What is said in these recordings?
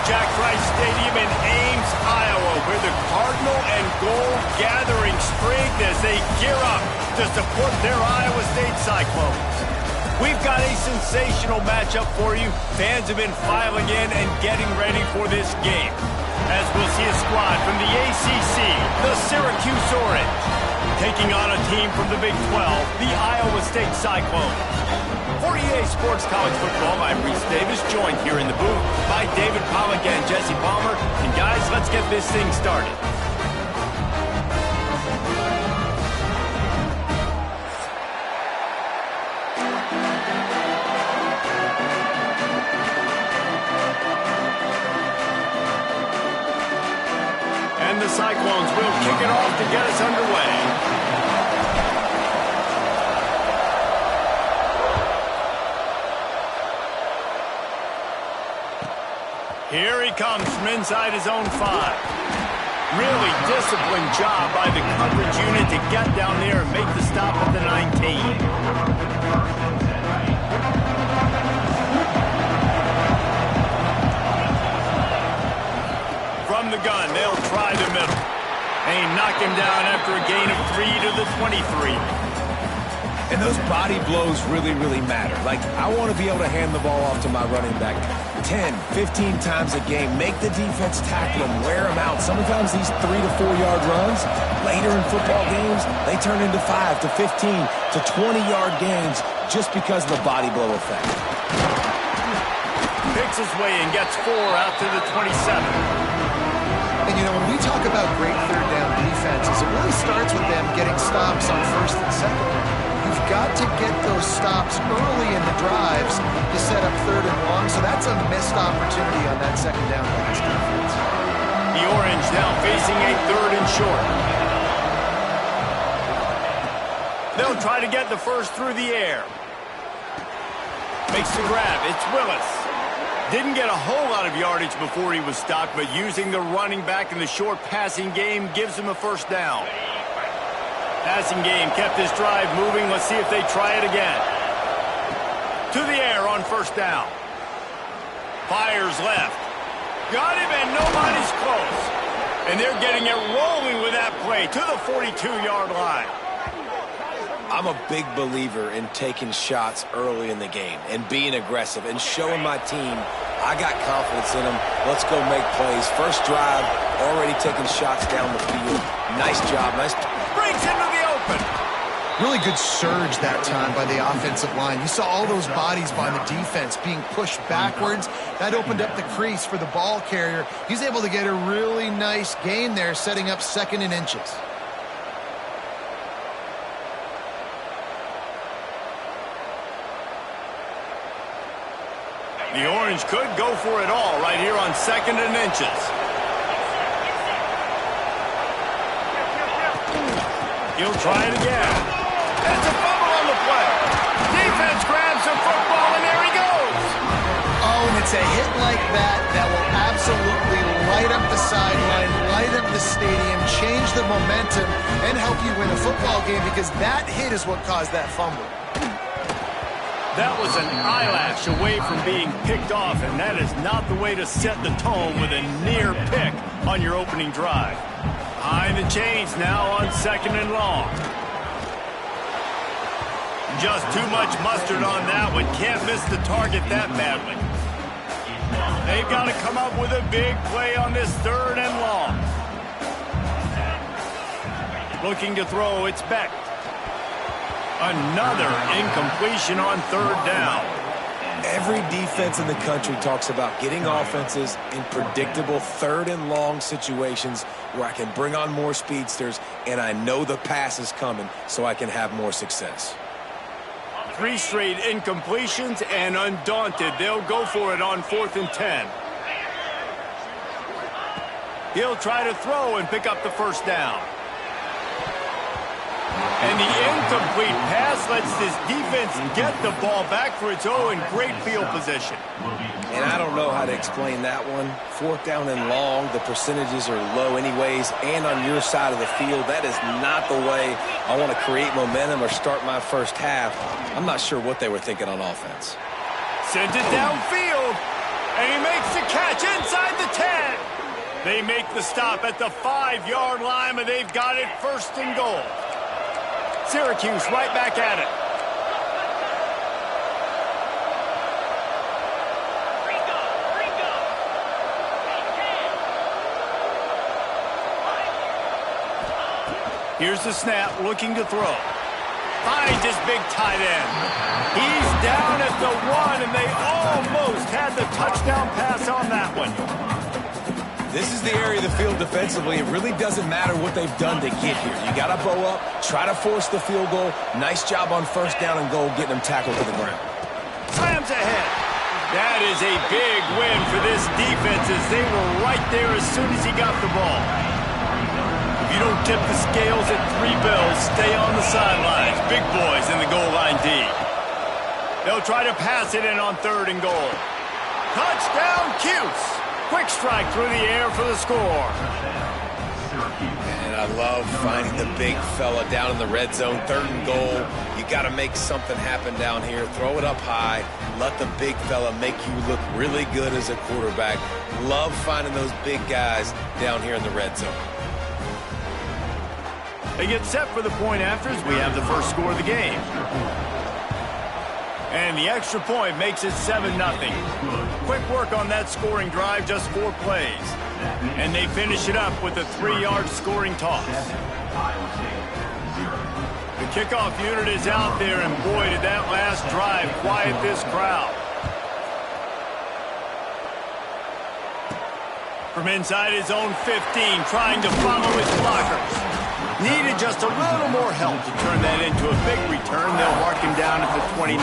Jack Trice Stadium in Ames, Iowa, where the Cardinal and Gold gathering strength as they gear up to support their Iowa State Cyclones. We've got a sensational matchup for you. Fans have been filing in and getting ready for this game, as we'll see a squad from the ACC, the Syracuse Orange, taking on a team from the Big 12, the Iowa State Cyclones. For EA Sports College Football, I'm Reese Davis, joined here in the booth by David Pollack and Jesse Palmer. And guys, let's get this thing started. And the Cyclones will kick it off to get us underway. Here he comes from inside his own 5. Really disciplined job by the coverage unit to get down there and make the stop at the 19. From the gun, they'll try the middle. They knock him down after a gain of 3 to the 23. And those body blows really, really matter. Like, I want to be able to hand the ball off to my running back 10, 15 times a game. Make the defense tackle them, wear them out. Sometimes these 3 to 4 yard runs, later in football games, they turn into 5 to 15 to 20 yard gains just because of the body blow effect. Picks his way and gets 4 out to the 27. And, you know, when we talk about great third down defenses, it really starts with them getting stops on first and second. You've got to get those stops early in the drives to set up third and long, so that's a missed opportunity on that second down by this defense. The Orange now facing a 3rd and short. They'll try to get the first through the air. Makes the grab. It's Willis. Didn't get a whole lot of yardage before he was stopped, but using the running back in the short passing game gives him a first down. Passing game kept his drive moving. Let's see if they try it again. To the air on first down. Fires left. Got him and nobody's close. And they're getting it rolling with that play to the 42-yard line. I'm a big believer in taking shots early in the game and being aggressive and showing my team I got confidence in them. Let's go make plays. First drive, already taking shots down the field. Nice job. Nice. Brings into the open. Really good surge that time by the offensive line. You saw all those bodies by the defense being pushed backwards. That opened up the crease for the ball carrier. He's able to get a really nice gain there, setting up 2nd and inches. The Orange could go for it all right here on 2nd and inches. He'll try it again. It's a fumble on the play. Defense grabs the football, and there he goes. Oh, and it's a hit like that that will absolutely light up the sideline, light up the stadium, change the momentum, and help you win a football game, because that hit is what caused that fumble. That was an eyelash away from being picked off, and that is not the way to set the tone with a near pick on your opening drive. Behind the chains now on 2nd and long. Just too much mustard on that one. Can't miss the target that badly. They've got to come up with a big play on this 3rd and long. Looking to throw, it's Beck. Another incompletion on 3rd down. Every defense in the country talks about getting offenses in predictable 3rd and long situations where I can bring on more speedsters and I know the pass is coming so I can have more success. 3 straight incompletions, and undaunted, they'll go for it on 4th and 10. He'll try to throw and pick up the first down. And the incomplete pass lets this defense get the ball back for its own great field position. And I don't know how to explain that one. 4th down and long, the percentages are low anyways, and on your side of the field, that is not the way I want to create momentum or start my first half. I'm not sure what they were thinking on offense. Sends it downfield. And he makes the catch inside the 10. They make the stop at the 5-yard line, and they've got it first and goal. Syracuse right back at it. Here's the snap, looking to throw. Finds his big tight end. He's down at the 1, and they almost had the touchdown pass on that one. This is the area of the field defensively. It really doesn't matter what they've done to get here. You got to bow up, try to force the field goal. Nice job on first down and goal, getting them tackled to the ground. Slams ahead. That is a big win for this defense as they were right there as soon as he got the ball. If you don't tip the scales at 3 bills, stay on the sidelines. Big boys in the goal line D. They'll try to pass it in on 3rd and goal. Touchdown, Cuse. Quick strike through the air for the score. And I love finding the big fella down in the red zone. 3rd and goal. You got to make something happen down here. Throw it up high. Let the big fella make you look really good as a quarterback. Love finding those big guys down here in the red zone. They get set for the point afters. We have the first score of the game. And the extra point makes it 7-0. Quick work on that scoring drive, just 4 plays. And they finish it up with a 3-yard scoring toss. The kickoff unit is out there, and boy, did that last drive quiet this crowd. From inside his own 15, trying to follow his blockers. Needed just a little more help to turn that into a big return. They'll mark him down at the 29.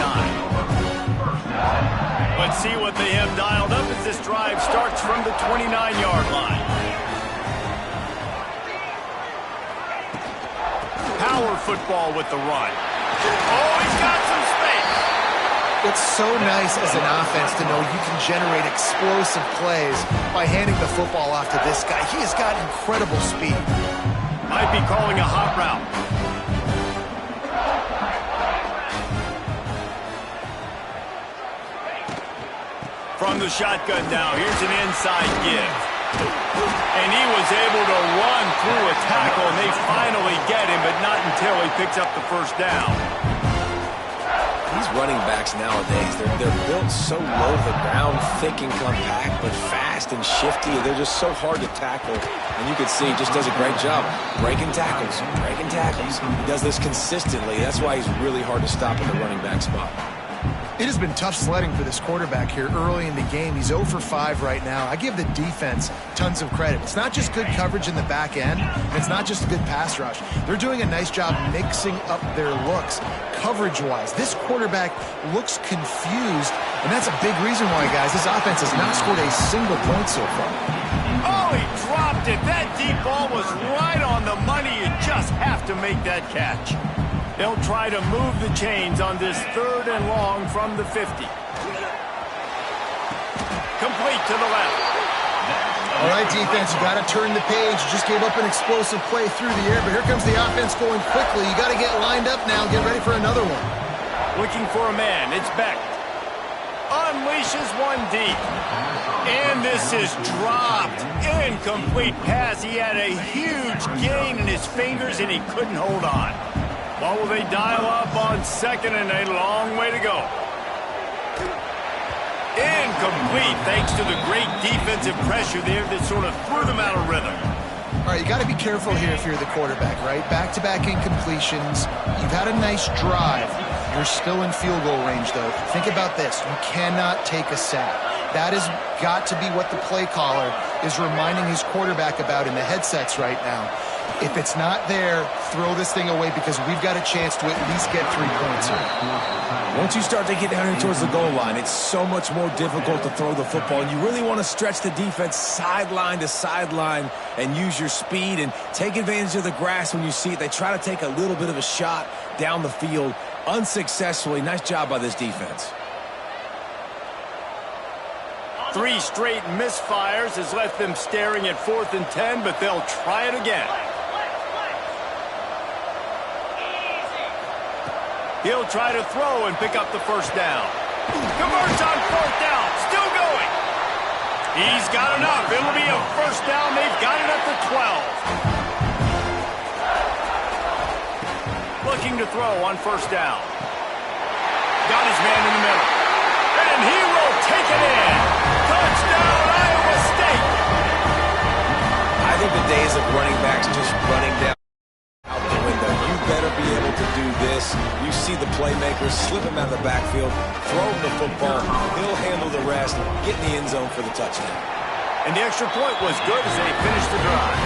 Let's see what they have dialed up as this drive starts from the 29-yard line. Power football with the run. Oh, he's got some space. It's so nice as an offense to know you can generate explosive plays by handing the football off to this guy. He has got incredible speed. Might be calling a hot route. From the shotgun now, here's an inside give. And he was able to run through a tackle, and they finally get him, but not until he picks up the first down. These running backs nowadays, they're built so low to the ground, thick and compact, but fast and shifty. They're just so hard to tackle. And you can see he just does a great job breaking tackles, breaking tackles. He does this consistently. That's why he's really hard to stop in the running back spot. It has been tough sledding for this quarterback here early in the game. He's 0 for 5 right now. I give the defense tons of credit. It's not just good coverage in the back end. It's not just a good pass rush. They're doing a nice job mixing up their looks coverage-wise. This quarterback looks confused, and that's a big reason why, guys, this offense has not scored a single point so far. Oh, he dropped it. That deep ball was right on the money. You just have to make that catch. They'll try to move the chains on this 3rd and long from the 50. Complete to the left. All right, defense, you got to turn the page. You just gave up an explosive play through the air, but here comes the offense going quickly. You got to get lined up now. Get ready for another one. Looking for a man. It's Beck. Unleashes one deep. And this is dropped. Incomplete pass. He had a huge gain in his fingers, and he couldn't hold on. What will they dial up on 2nd and a long way to go? Incomplete, thanks to the great defensive pressure there that sort of threw them out of rhythm. All right, you got to be careful here if you're the quarterback, right? Back-to-back incompletions. You've had a nice drive. You're still in field goal range, though. Think about this. You cannot take a sack. That has got to be what the play caller is reminding his quarterback about in the headsets right now. If it's not there, throw this thing away because we've got a chance to at least get 3 points here. Once you start to get down here towards the goal line, it's so much more difficult to throw the football. And you really want to stretch the defense sideline to sideline and use your speed and take advantage of the grass when you see it. They try to take a little bit of a shot down the field unsuccessfully. Nice job by this defense. 3 straight misfires has left them staring at 4th and 10, but they'll try it again. He'll try to throw and pick up the first down. Converts on 4th down. Still going. He's got enough. It'll be a first down. They've got it at the 12. Looking to throw on first down. Got his man in the middle. And he will take it in. Touchdown, Iowa State. I think the days of running backs just running down out the window. You better be able to do this. You see the playmakers, slip him out of the backfield, throw him the football. He'll handle the rest, get in the end zone for the touchdown. And the extra point was good as they finished the drive.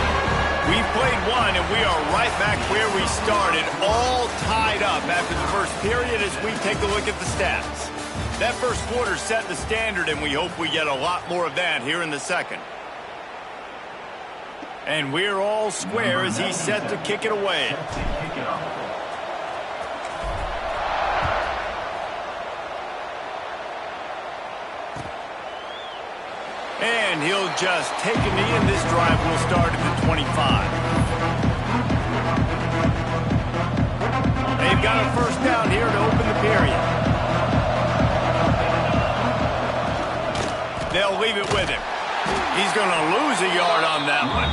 We've played one, and we are right back where we started, all tied up after the first period as we take a look at the stats. That first quarter set the standard, and we hope we get a lot more of that here in the second. And we're all square as he's set to kick it away. And he'll just take a knee, and this drive will start at the 25. They've got a first down here to open the period. They'll leave it with him. He's going to lose a yard on that one.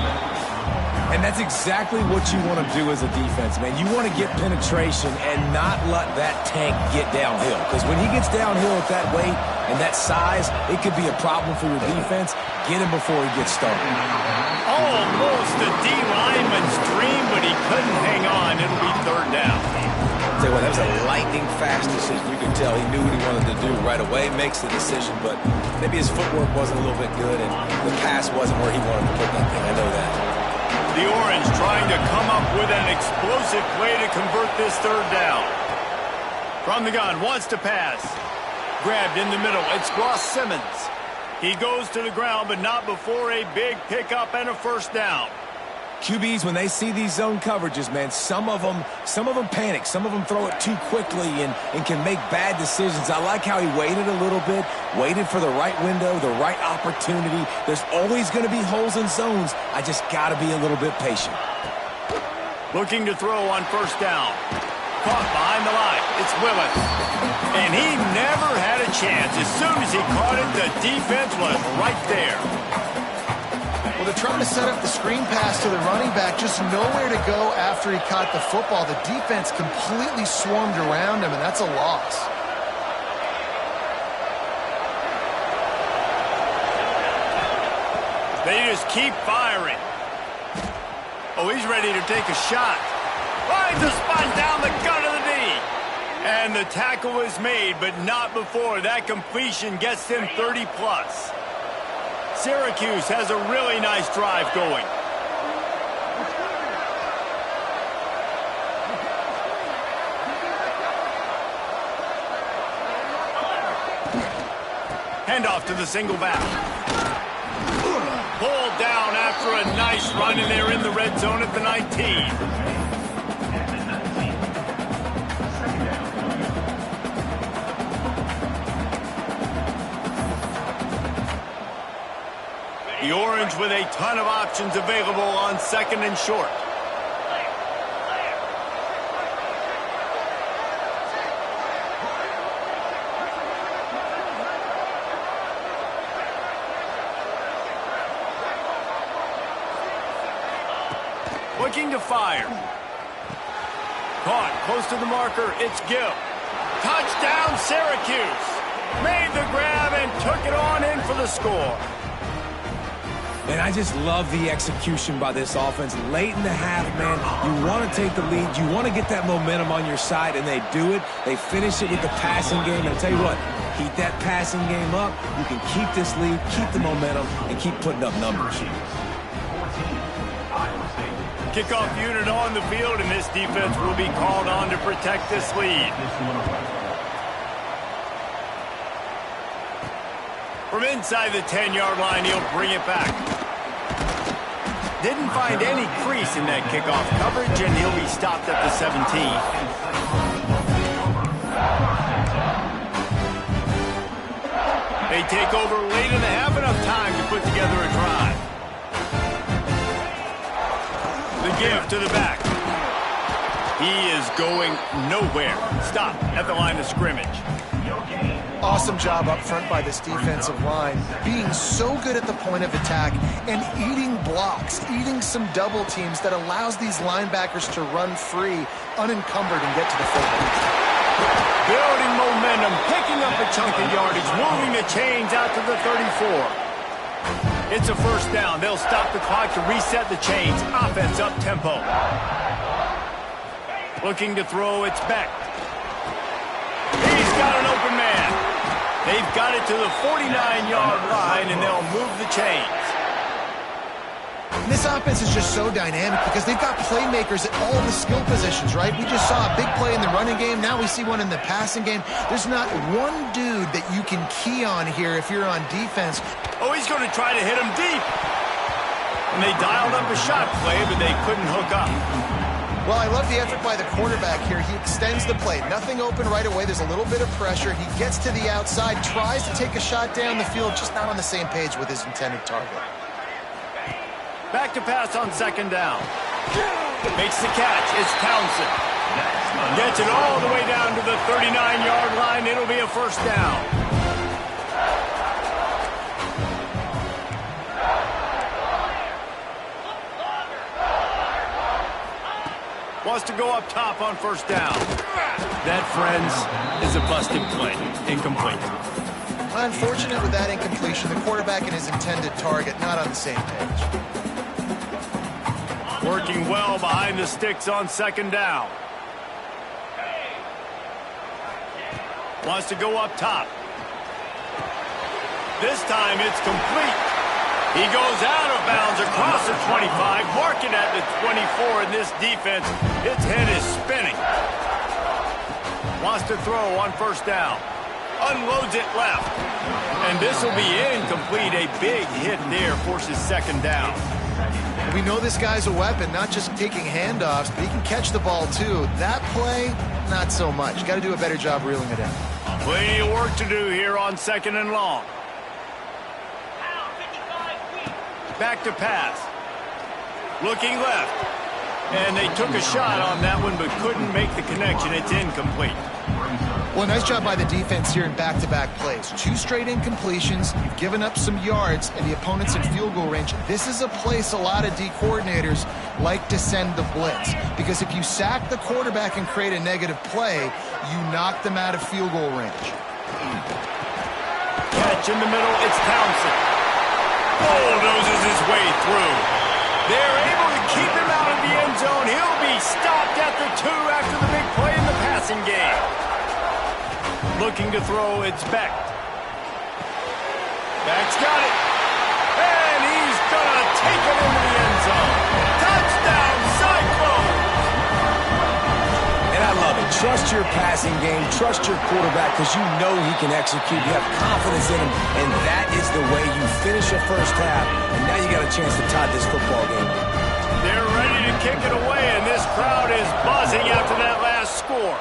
And that's exactly what you want to do as a defense, man. You want to get penetration and not let that tank get downhill. Because when he gets downhill at that weight and that size, it could be a problem for your defense. Get him before he gets started. Almost a D-lineman's dream, but he couldn't hang on. It'll be third down. Tell you what, that was a lightning-fast decision. You can tell he knew what he wanted to do right away, makes the decision, but maybe his footwork wasn't a little bit good, and the pass wasn't where he wanted to put that thing. I know that. The Orange trying to come up with an explosive play to convert this third down. From the gun, wants to pass. Grabbed in the middle, it's Ross Simmons. He goes to the ground, but not before a big pickup and a first down. QBs, when they see these zone coverages, man, some of them panic. Some of them throw it too quickly and can make bad decisions. I like how he waited a little bit, waited for the right window, the right opportunity. There's always going to be holes in zones. I just got to be a little bit patient. Looking to throw on first down. Caught behind the line. It's Willis. And he never had a chance. As soon as he caught it, the defense was right there. Well, they're trying to set up the screen pass to the running back, just nowhere to go after he caught the football. The defense completely swarmed around him, and that's a loss. They just keep firing. Oh, he's ready to take a shot. Finds a spot down the gut of the knee. And the tackle is made, but not before that completion gets him 30-plus. Syracuse has a really nice drive going. Handoff to the single back. Pulled down after a nice run, and they're in the red zone at the 19. The Orange with a ton of options available on second and short. Looking to fire. Caught close to the marker. It's Gill. Touchdown, Syracuse. Made the grab and took it on in for the score. And I just love the execution by this offense. Late in the half, man, you want to take the lead. You want to get that momentum on your side, and they do it. They finish it with the passing game. And I'll tell you what, keep that passing game up. You can keep this lead, keep the momentum, and keep putting up numbers. Kickoff unit on the field, and this defense will be called on to protect this lead. From inside the 10-yard line, he'll bring it back. Didn't find any crease in that kickoff coverage, and he'll be stopped at the 17. They take over late in the half, enough time to put together a drive. The give to the back. He is going nowhere. Stop at the line of scrimmage. Awesome job up front by this defensive line, being so good at the point of attack and eating blocks, eating some double teams that allows these linebackers to run free, unencumbered, and get to the football. Building momentum, picking up a chunk of yardage, moving the chains out to the 34. It's a first down. They'll stop the clock to reset the chains. Offense up tempo. Looking to throw, it's Beck. He's got an open man. They've got it to the 49-yard line, and they'll move the chains. This offense is just so dynamic because they've got playmakers at all the skill positions, right? We just saw a big play in the running game. Now we see one in the passing game. There's not one dude that you can key on here if you're on defense. Oh, he's going to try to hit him deep. And they dialed up a shot play, but they couldn't hook up. Well, I love the effort by the quarterback here. He extends the play. Nothing open right away. There's a little bit of pressure. He gets to the outside, tries to take a shot down the field, just not on the same page with his intended target. Back to pass on second down. Makes the catch. It's Townsend. Gets it all the way down to the 39-yard line. It'll be a first down. Wants to go up top on first down. That, friends, is a busted play. Incomplete. Unfortunate with that incompletion. The quarterback and his intended target not on the same page. Working well behind the sticks on second down. Wants to go up top. This time it's complete. He goes out of bounds across the 25, marking at the 24, and this defense, its head is spinning. Wants to throw on first down. Unloads it left. And this will be incomplete. A big hit there forces second down. We know this guy's a weapon, not just taking handoffs, but he can catch the ball too. That play, not so much. Got to do a better job reeling it in. Plenty of work to do here on second and long. Back to pass. Looking left. And they took a shot on that one, but couldn't make the connection. It's incomplete. Well, nice job by the defense here in back-to-back plays. 2 straight incompletions. You've given up some yards, and the opponent's in field goal range. This is a place a lot of D coordinators like to send the blitz, because if you sack the quarterback and create a negative play, you knock them out of field goal range. Catch in the middle. It's Townsend. Bulldozes his way through. They're able to keep him out of the end zone. He'll be stopped at the 2 after the big play in the passing game. Looking to throw, it's Beck. Beck's got it. And he's gonna take it into the end zone. Touchdown, Cyclones! And I love it. Trust your passing game. Trust your quarterback, because you know he can execute. You have confidence in him, and that is the way you finish your first half. And now you got a chance to tie this football game. They're ready to kick it away, and this crowd is buzzing after that last score.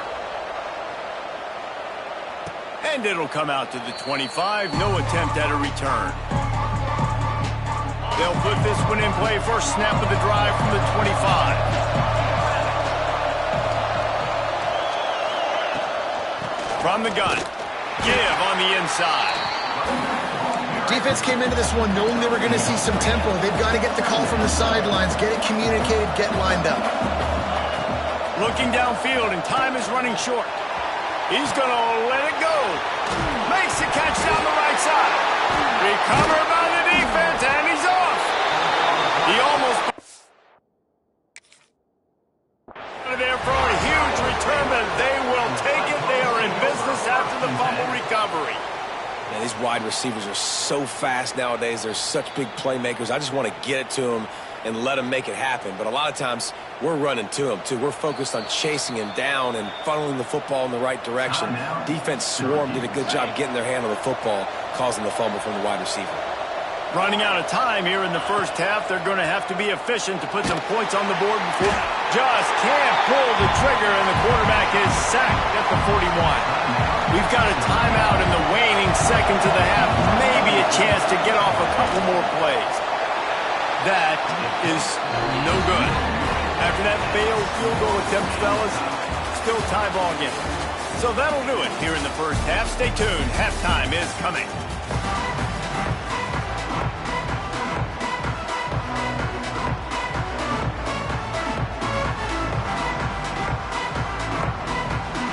And it'll come out to the 25. No attempt at a return. They'll put this one in play. First snap of the drive from the 25. From the gun. Give on the inside. Defense came into this one knowing they were going to see some tempo. They've got to get the call from the sidelines, get it communicated, get lined up. Looking downfield, and time is running short. He's going to let it go. Makes the catch down the right side. Recovered by the defense, and he's off. He almost there for a huge return, but they will take it. They are in business after the fumble recovery. Man, these wide receivers are so fast nowadays. They're such big playmakers. I just want to get it to them and let them make it happen. But a lot of times, we're running to them, too. We're focused on chasing him down and funneling the football in the right direction. Defense swarmed, did a good job getting their hand on the football, causing the fumble from the wide receiver. Running out of time here in the first half. They're going to have to be efficient to put some points on the board before. Just can't pull the trigger, and the quarterback is sacked at the 41. We've got a timeout in the waning seconds of the half. Maybe a chance to get off a couple more plays. That is no good. After that failed field goal attempt, fellas, still tie ball game. So that'll do it here in the first half. Stay tuned. Halftime is coming.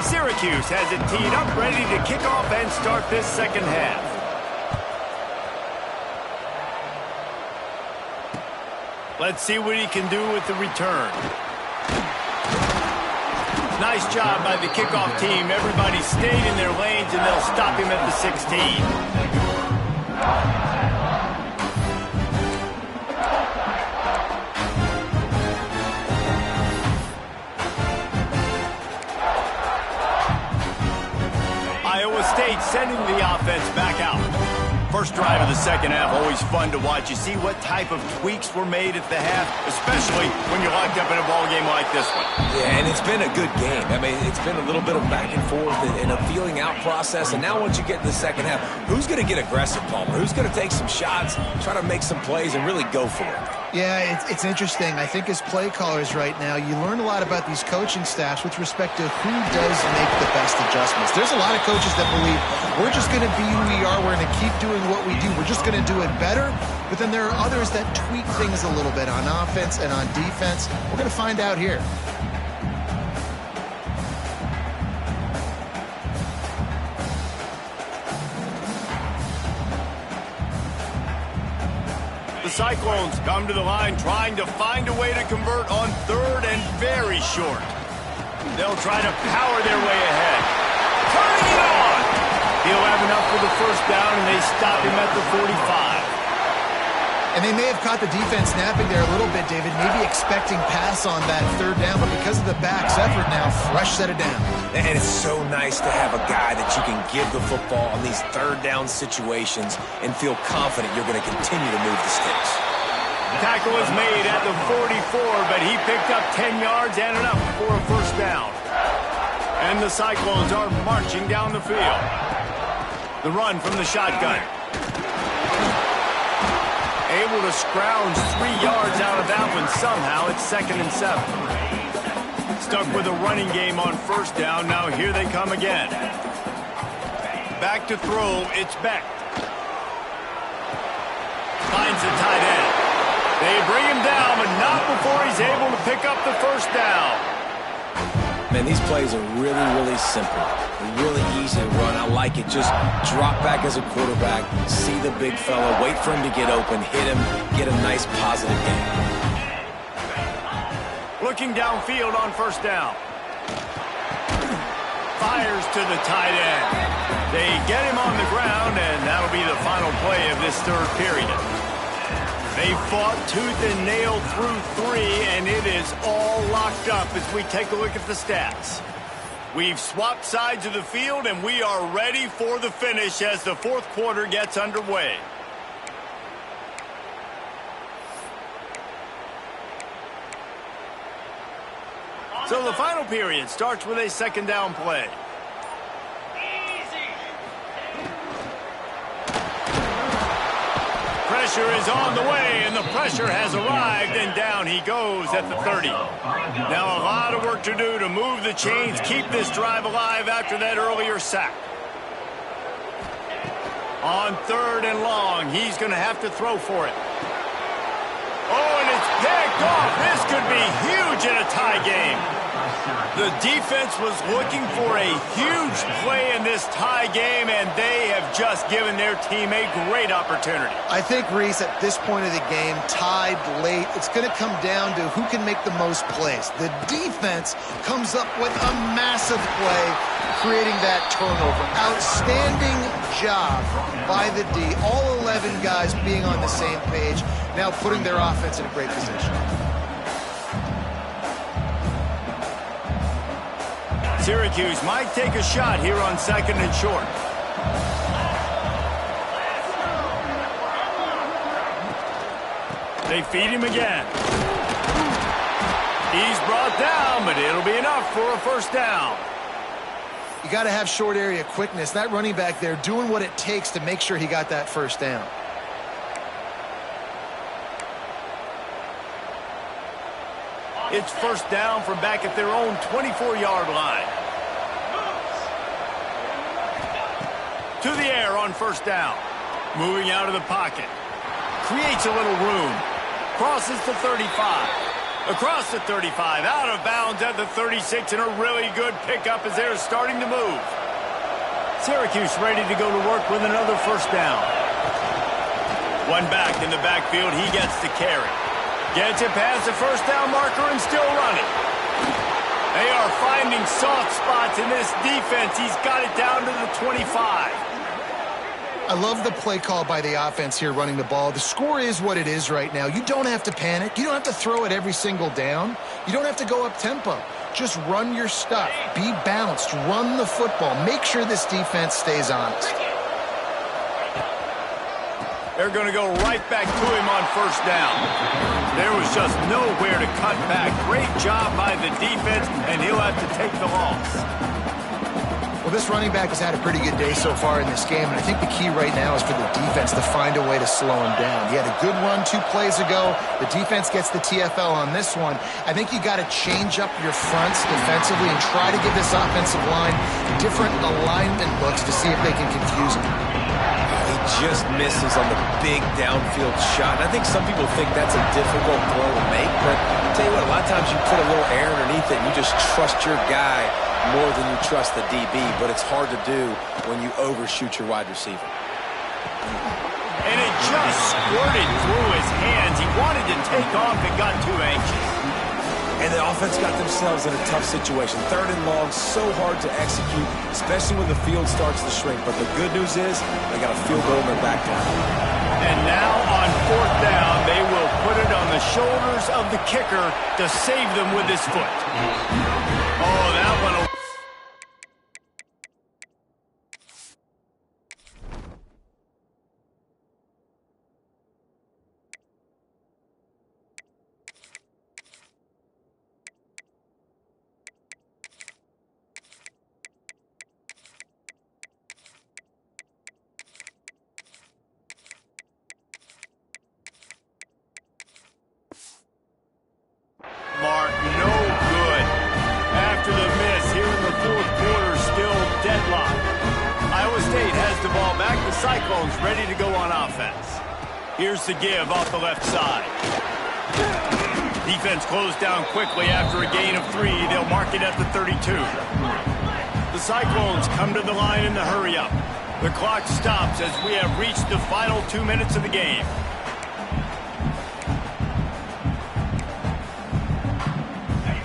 Syracuse has it teed up, ready to kick off and start this second half. Let's see what he can do with the return. Nice job by the kickoff team. Everybody stayed in their lanes, and they'll stop him at the 16. Iowa State sending the offense back out. First drive of the second half, always fun to watch. You see what type of tweaks were made at the half, especially when you're locked up in a ball game like this one. Yeah, and it's been a good game. I mean, it's been a little bit of back and forth and a feeling out process. And now once you get in the second half, who's going to get aggressive, Palmer? Who's going to take some shots, try to make some plays, and really go for it? Yeah, it's interesting. I think as play callers right now, you learn a lot about these coaching staffs with respect to who does make the best adjustments. There's a lot of coaches that believe we're just going to be who we are. We're going to keep doing what we do. We're just going to do it better. But then there are others that tweak things a little bit on offense and on defense. We're going to find out here. The Cyclones come to the line trying to find a way to convert on third and very short. They'll try to power their way ahead. Turning it on! He'll have enough for the first down, and they stop him at the 45. And they may have caught the defense napping there a little bit, David, maybe expecting pass on that third down, but because of the back's effort now, fresh set it down. And it's so nice to have a guy that you can give the football on these third down situations and feel confident you're going to continue to move the sticks. Tackle was made at the 44, but he picked up 10 yards and enough for a first down. And the Cyclones are marching down the field. The run from the shotgun. Able to scrounge 3 yards out of that one somehow. It's 2nd and 7. Stuck with a running game on first down. Now here they come again. Back to throw. It's Beck. Finds the tight end. They bring him down, but not before he's able to pick up the first down. Man, these plays are really, really simple. They're really easy to run. I like it. Just drop back as a quarterback, see the big fella, wait for him to get open, hit him, get a nice positive game. Looking downfield on first down. Fires to the tight end. They get him on the ground, and that'll be the final play of this third period. They fought tooth and nail through 3, and it is all locked up as we take a look at the stats. We've swapped sides of the field, and we are ready for the finish as the fourth quarter gets underway. So the final period starts with a second down play. Pressure is on the way, and the pressure has arrived, and down he goes at the 30. Now a lot of work to do to move the chains, keep this drive alive after that earlier sack. On third and long, he's going to have to throw for it. Oh, and it's picked off. This could be huge in a tie game. The defense was looking for a huge play in this tie game, and they have just given their team a great opportunity. I think, Reese, at this point of the game, tied late, it's going to come down to who can make the most plays. The defense comes up with a massive play, creating that turnover. Outstanding job by the D. All 11 guys being on the same page, now putting their offense in a great position. Syracuse might take a shot here on second and short. They feed him again. He's brought down, but it'll be enough for a first down. You got to have short area quickness. That running back there doing what it takes to make sure he got that first down. It's first down from back at their own 24-yard line. To the air on first down. Moving out of the pocket. Creates a little room. Crosses the 35. Across the 35. Out of bounds at the 36. And a really good pickup as they're starting to move. Syracuse ready to go to work with another first down. One back in the backfield. He gets the carry. Gets it past the first down marker and still running. They are finding soft spots in this defense. He's got it down to the 25. I love the play call by the offense here running the ball. The score is what it is right now. You don't have to panic. You don't have to throw it every single down. You don't have to go up tempo. Just run your stuff. Be balanced. Run the football. Make sure this defense stays honest. They're going to go right back to him on first down. There was just nowhere to cut back. Great job by the defense, and he'll have to take the loss. Well, this running back has had a pretty good day so far in this game, and I think the key right now is for the defense to find a way to slow him down. He had a good run 2 plays ago. The defense gets the TFL on this one. I think you got to change up your fronts defensively and try to give this offensive line different alignment looks to see if they can confuse him. He just misses on the big downfield shot. And I think some people think that's a difficult throw to make, but I'll tell you what, a lot of times you put a little air underneath it and you just trust your guy more than you trust the DB, but it's hard to do when you overshoot your wide receiver. And it just squirted through his hands. He wanted to take off and got too anxious. And the offense got themselves in a tough situation. 3rd and long, so hard to execute, especially when the field starts to shrink. But the good news is they got a field goal in their back pocket. And now on 4th down, they will put it on the shoulders of the kicker to save them with his foot. Oh, that one will... Mark, no good. After the miss here in the 4th quarter, still deadlocked. Iowa State has the ball back. The Cyclones ready to go on offense. Here's the give off the left side. Defense closed down quickly after a gain of 3. They'll mark it at the 32. The Cyclones come to the line in the hurry-up. The clock stops as we have reached the final 2 minutes of the game.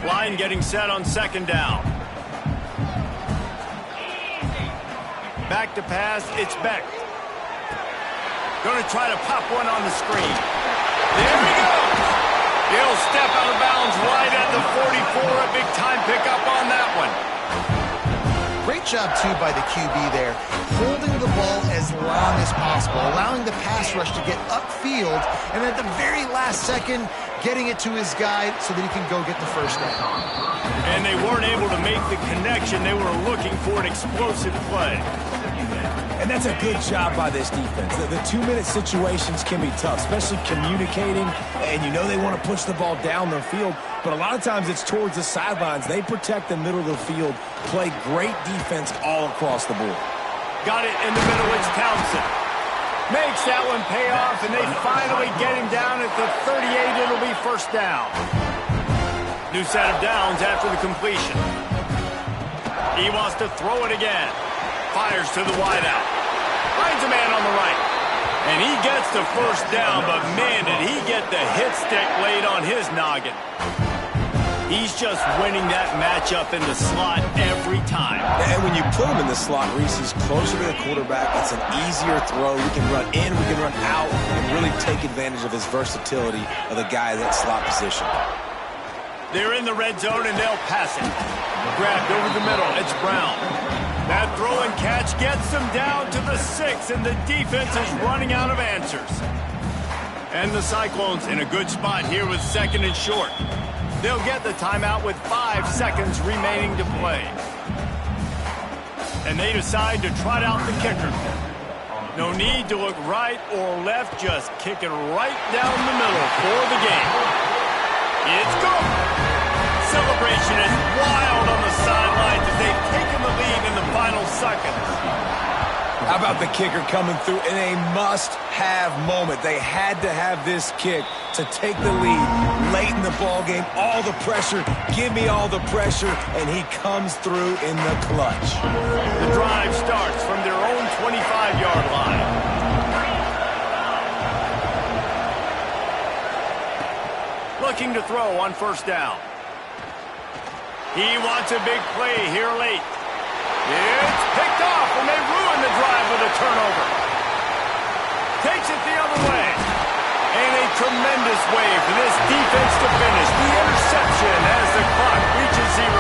Line getting set on 2nd down. Back to pass, it's Beck. Going to try to pop one on the screen. There he goes! He'll step out of bounds right at the 44. A big-time pickup on that one. Great job, too, by the QB there. Holding the ball as long as possible, allowing the pass rush to get upfield, and at the very last second, getting it to his guy so that he can go get the first down. And they weren't able to make the connection. They were looking for an explosive play. And that's a good job by this defense. The 2-minute situations can be tough, especially communicating, and you know they want to push the ball down the field, but a lot of times it's towards the sidelines. They protect the middle of the field, play great defense all across the board. Got it in the middle, it's Townsend. Makes that one pay off, and they finally get him down at the 38. It'll be first down. New set of downs after the completion. He wants to throw it again. Fires to the wideout. Finds a man on the right. And he gets the first down, but man, did he get the hit stick laid on his noggin. He's just winning that matchup in the slot every time. And when you put him in the slot, Reese, he's closer to the quarterback. It's an easier throw. We can run in, we can run out, and really take advantage of his versatility of the guy in that slot position. They're in the red zone, and they'll pass it. Grabbed over the middle. It's Brown. That throw and catch gets them down to the 6, and the defense is running out of answers. And the Cyclones in a good spot here with 2nd and short. They'll get the timeout with 5 seconds remaining to play. And they decide to trot out the kicker. No need to look right or left, just kick it right down the middle for the game. It's good. Celebration is wild on the sidelines as they've taken the lead in the final seconds. How about the kicker coming through in a must-have moment? They had to have this kick to take the lead late in the ball game. All the pressure, give me all the pressure, and he comes through in the clutch. The drive starts from their own 25-yard line. Looking to throw on first down. He wants a big play here late. It's picked off, and they ruin the drive with a turnover. Takes it the other way. And a tremendous way for this defense to finish. The interception as the clock reaches 0.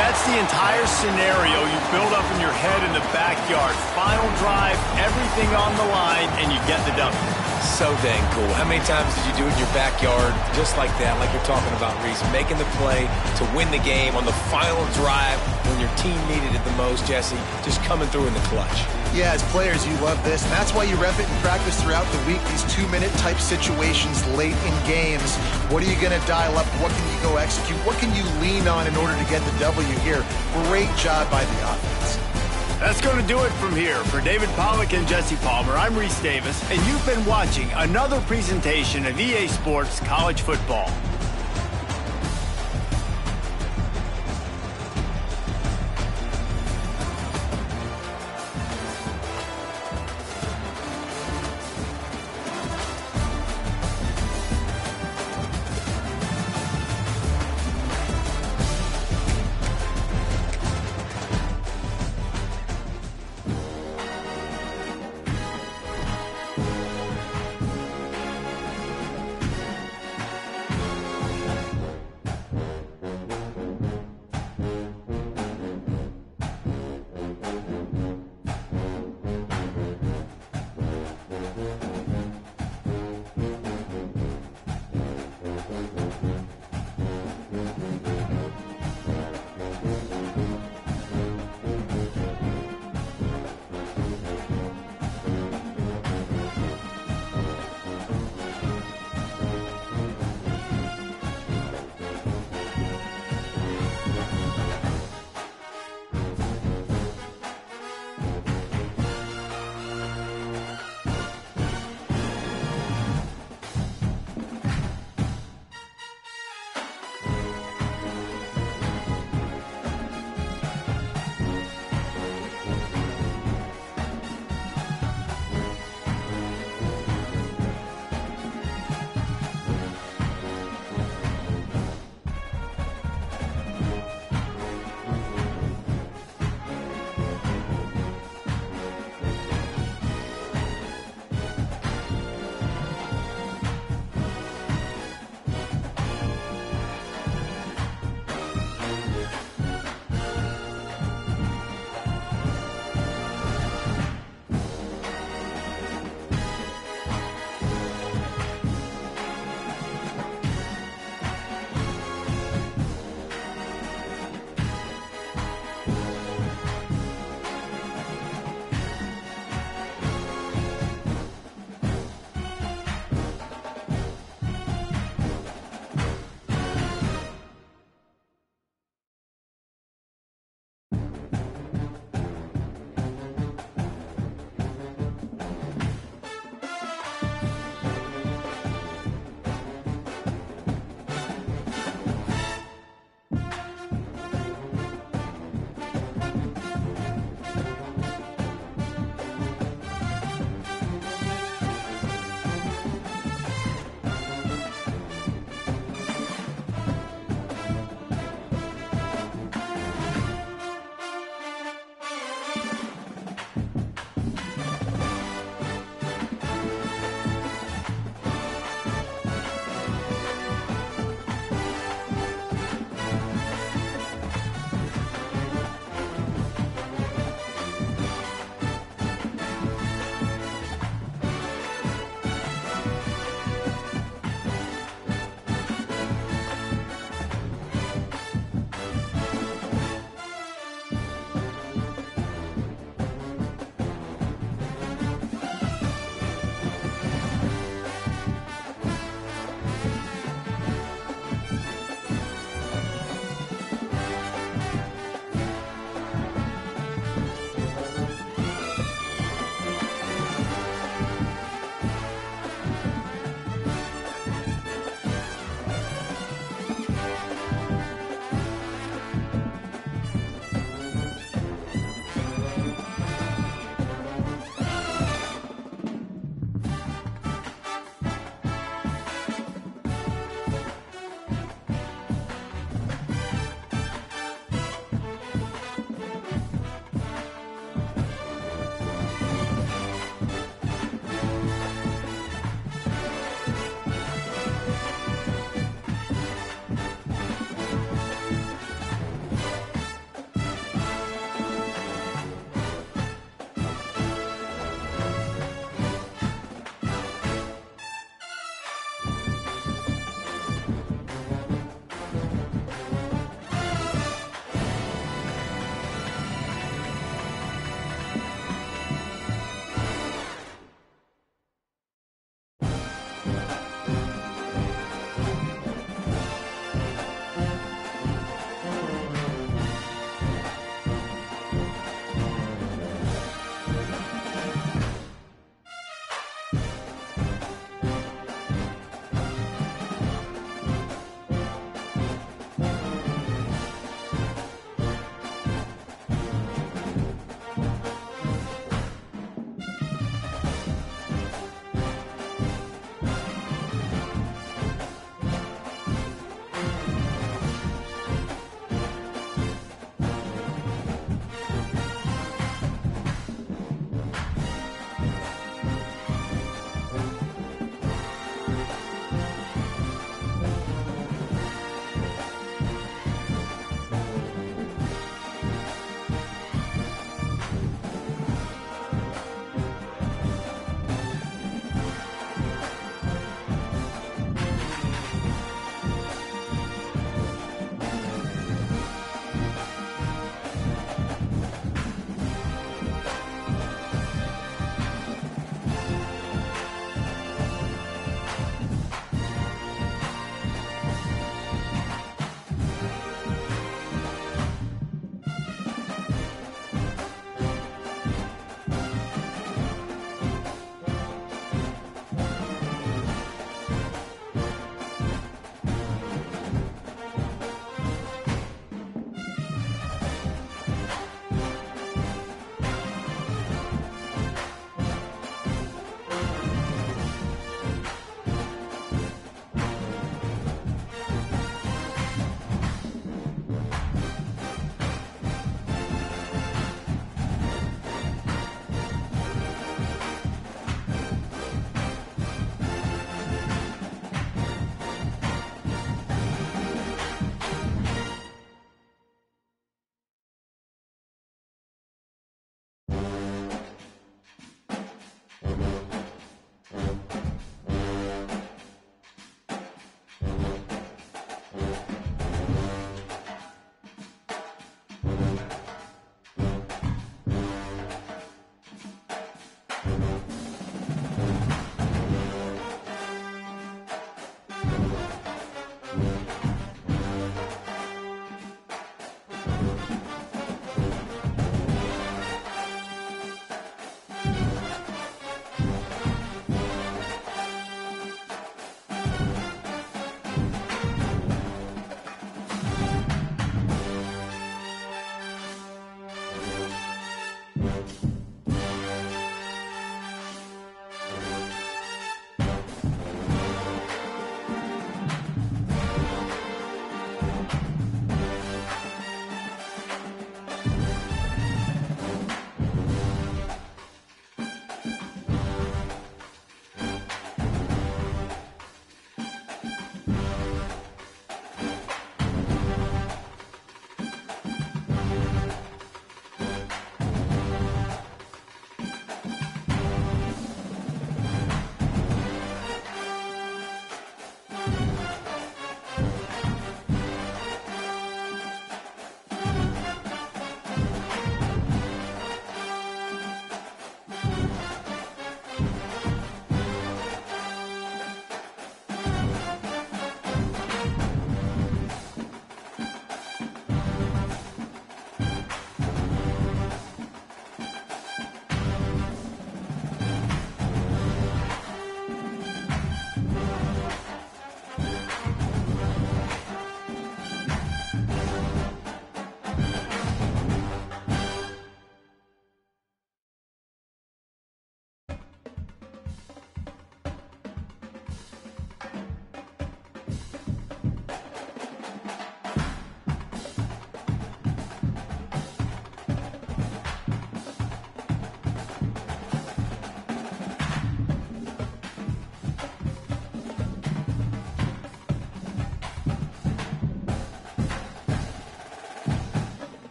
That's the entire scenario you build up in your head in the backyard. Final drive, everything on the line, and you get the W. So dang cool. How many times did you do it in your backyard just like that, like you're talking about, Reese? Making the play to win the game on the final drive when your team needed it the most, Jesse. Just coming through in the clutch. Yeah, as players, you love this, and that's why you rep it in practice throughout the week, these 2-minute type situations late in games. What are you going to dial up? What can you go execute? What can you lean on in order to get the W here? Great job by the offense. That's going to do it from here. For David Pollack and Jesse Palmer, I'm Reese Davis, and you've been watching another presentation of EA Sports College Football.